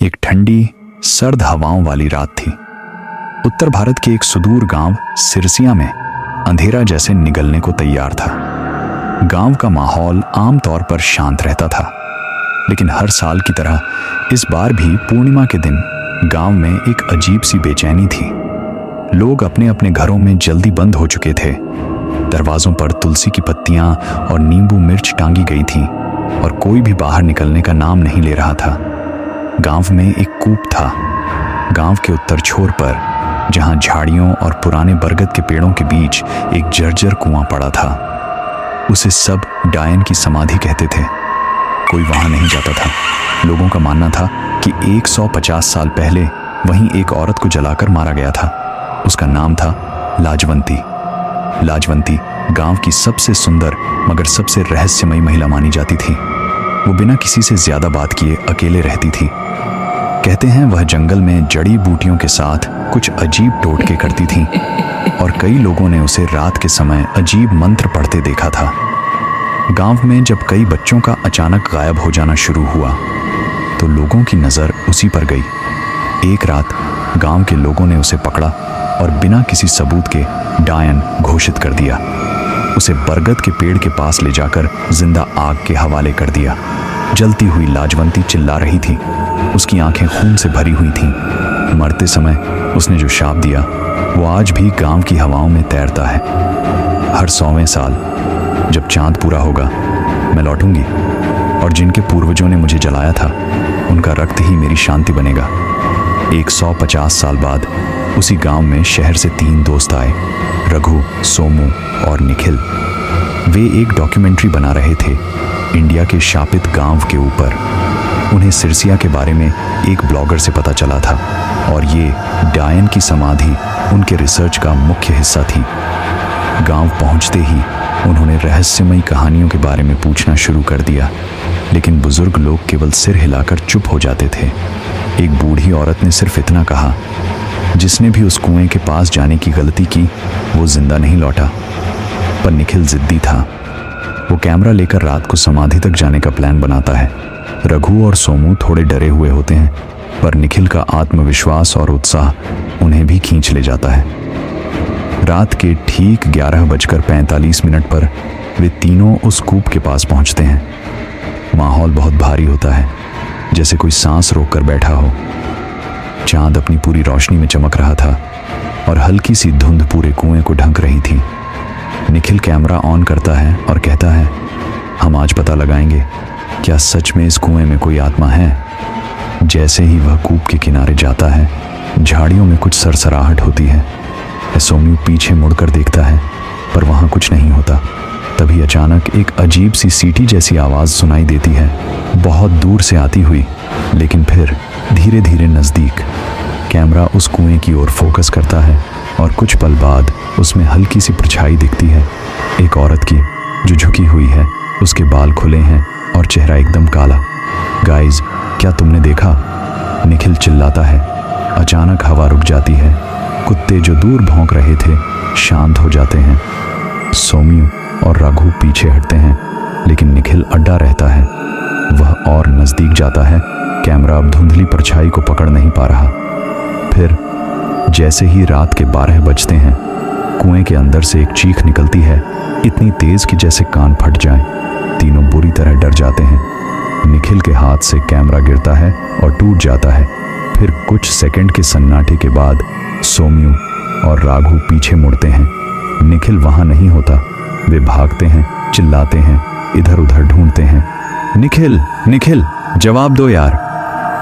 एक ठंडी सर्द हवाओं वाली रात थी। उत्तर भारत के एक सुदूर गांव सिरसिया में अंधेरा जैसे निगलने को तैयार था। गांव का माहौल आमतौर पर शांत रहता था, लेकिन हर साल की तरह इस बार भी पूर्णिमा के दिन गांव में एक अजीब सी बेचैनी थी। लोग अपने अपने घरों में जल्दी बंद हो चुके थे। दरवाजों पर तुलसी की पत्तियां और नींबू मिर्च टांगी गई थी और कोई भी बाहर निकलने का नाम नहीं ले रहा था। गांव में एक कूप था। गांव के उत्तर छोर पर, जहां झाड़ियों और पुराने बरगद के पेड़ों के बीच एक जर्जर कुआं पड़ा था। उसे सब डायन की समाधि कहते थे। कोई वहां नहीं जाता था। लोगों का मानना था कि 150 साल पहले वहीं एक औरत को जलाकर मारा गया था। उसका नाम था लाजवंती। लाजवंती गांव की सबसे सुंदर मगर सबसे रहस्यमयी महिला मानी जाती थी। वो बिना किसी से ज्यादा बात किए अकेले रहती थी। कहते हैं वह जंगल में जड़ी बूटियों के साथ कुछ अजीब टोटके करती थी और कई लोगों ने उसे रात के समय अजीब मंत्र पढ़ते देखा था। गांव में जब कई बच्चों का अचानक गायब हो जाना शुरू हुआ तो लोगों की नज़र उसी पर गई। एक रात गांव के लोगों ने उसे पकड़ा और बिना किसी सबूत के डायन घोषित कर दिया। उसे बरगद के पेड़ के पास ले जाकर जिंदा आग के हवाले कर दिया। जलती हुई लाजवंती चिल्ला रही थी। उसकी आंखें खून से भरी हुई थीं। मरते समय उसने जो शाप दिया वो आज भी गांव की हवाओं में तैरता है। हर 100वें साल जब चांद पूरा होगा मैं लौटूंगी और जिनके पूर्वजों ने मुझे जलाया था उनका रक्त ही मेरी शांति बनेगा। 150 साल बाद उसी गांव में शहर से 3 दोस्त आए, रघु, सोमू और निखिल। वे एक डॉक्यूमेंट्री बना रहे थे इंडिया के शापित गांव के ऊपर। उन्हें सिरसिया के बारे में एक ब्लॉगर से पता चला था और ये डायन की समाधि उनके रिसर्च का मुख्य हिस्सा थी। गांव पहुंचते ही उन्होंने रहस्यमयी कहानियों के बारे में पूछना शुरू कर दिया, लेकिन बुजुर्ग लोग केवल सिर हिलाकर चुप हो जाते थे। एक बूढ़ी औरत ने सिर्फ इतना कहा, जिसने भी उस कुएं के पास जाने की गलती की वो जिंदा नहीं लौटा। पर निखिल जिद्दी था। वो कैमरा लेकर रात को समाधि तक जाने का प्लान बनाता है। रघु और सोमू थोड़े डरे हुए होते हैं, पर निखिल का आत्मविश्वास और उत्साह उन्हें भी खींच ले जाता है। रात के ठीक 11:45 पर वे तीनों उस कूप के पास पहुंचते हैं। माहौल बहुत भारी होता है, जैसे कोई सांस रोककर बैठा हो। चांद अपनी पूरी रोशनी में चमक रहा था और हल्की सी धुंध पूरे कुएं को ढक रही थी। निखिल कैमरा ऑन करता है और कहता है, हम आज पता लगाएंगे क्या सच में इस कुएं में कोई आत्मा है। जैसे ही वह कूप के किनारे जाता है झाड़ियों में कुछ सरसराहट होती है। सोम्यू पीछे मुड़कर देखता है पर वहां कुछ नहीं होता। तभी अचानक एक अजीब सी सीटी जैसी आवाज सुनाई देती है, बहुत दूर से आती हुई, लेकिन फिर धीरे धीरे नजदीक। कैमरा उस कुएं की ओर फोकस करता है और कुछ पल बाद उसमें हल्की सी परछाई दिखती है, एक औरत की जो झुकी हुई है। उसके बाल खुले हैं और चेहरा एकदम काला। गाइज, क्या तुमने देखा? निखिल चिल्लाता है। अचानक हवा रुक जाती है। कुत्ते जो दूर भौंक रहे थे शांत हो जाते हैं। सोम्यू और रघु पीछे हटते हैं, लेकिन निखिल अड्डा रहता है। वह और नजदीक जाता है। कैमरा अब धुंधली परछाई को पकड़ नहीं पा रहा। फिर जैसे ही रात के 12 बजते हैं, कुएं के अंदर से एक चीख निकलती है, इतनी तेज कि जैसे कान फट जाएं। तीनों बुरी तरह डर जाते हैं। निखिल के हाथ से कैमरा गिरता है और टूट जाता है। फिर कुछ सेकंड के सन्नाटे के बाद सोम्यू और राघु पीछे मुड़ते हैं। निखिल वहां नहीं होता। वे भागते हैं, चिल्लाते हैं, इधर उधर ढूंढते हैं, निखिल, निखिल, जवाब दो यार।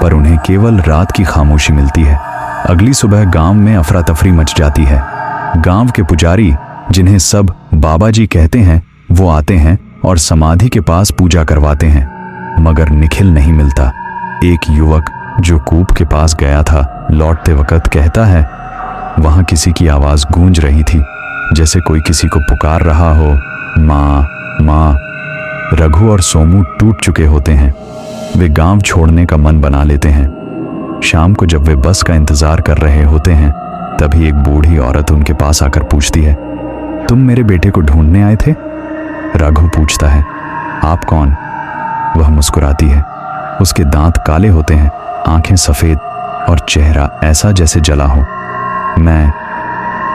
पर उन्हें केवल रात की खामोशी मिलती है। अगली सुबह गांव में अफरा तफरी मच जाती है। गांव के पुजारी, जिन्हें सब बाबा जी कहते हैं, वो आते हैं और समाधि के पास पूजा करवाते हैं, मगर निखिल नहीं मिलता। एक युवक जो कूप के पास गया था लौटते वक्त कहता है, वहां किसी की आवाज गूंज रही थी, जैसे कोई किसी को पुकार रहा हो, माँ, माँ। रघु और सोमू टूट चुके होते हैं। वे गांव छोड़ने का मन बना लेते हैं। शाम को जब वे बस का इंतजार कर रहे होते हैं, तभी एक बूढ़ी औरत उनके पास आकर पूछती है, तुम मेरे बेटे को ढूंढने आए थे? रघु पूछता है, आप कौन? वह मुस्कुराती है। उसके दांत काले होते हैं आंखें सफेद और चेहरा ऐसा जैसे जला हो। मैं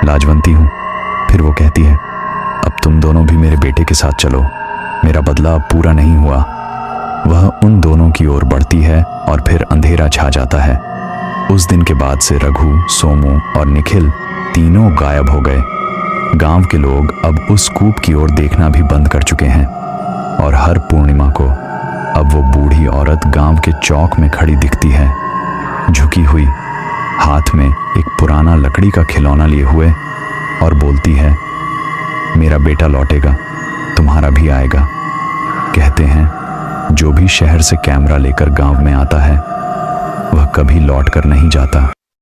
लाजवंती हूं। फिर वो कहती है, अब तुम दोनों भी मेरे बेटे के साथ चलो, मेरा बदला अब पूरा नहीं हुआ। वह उन दोनों की ओर बढ़ती है और फिर अंधेरा छा जाता है। उस दिन के बाद से रघु, सोमू और निखिल तीनों गायब हो गए। गांव के लोग अब उस कूप की ओर देखना भी बंद कर चुके हैं और हर पूर्णिमा को अब वो बूढ़ी औरत गांव के चौक में खड़ी दिखती है, झुकी हुई, हाथ में एक पुराना लकड़ी का खिलौना लिए हुए, और बोलती है, मेरा बेटा लौटेगा, तुम्हारा भी आएगा। कहते हैं जो भी शहर से कैमरा लेकर गांव में आता है वह कभी लौट कर नहीं जाता।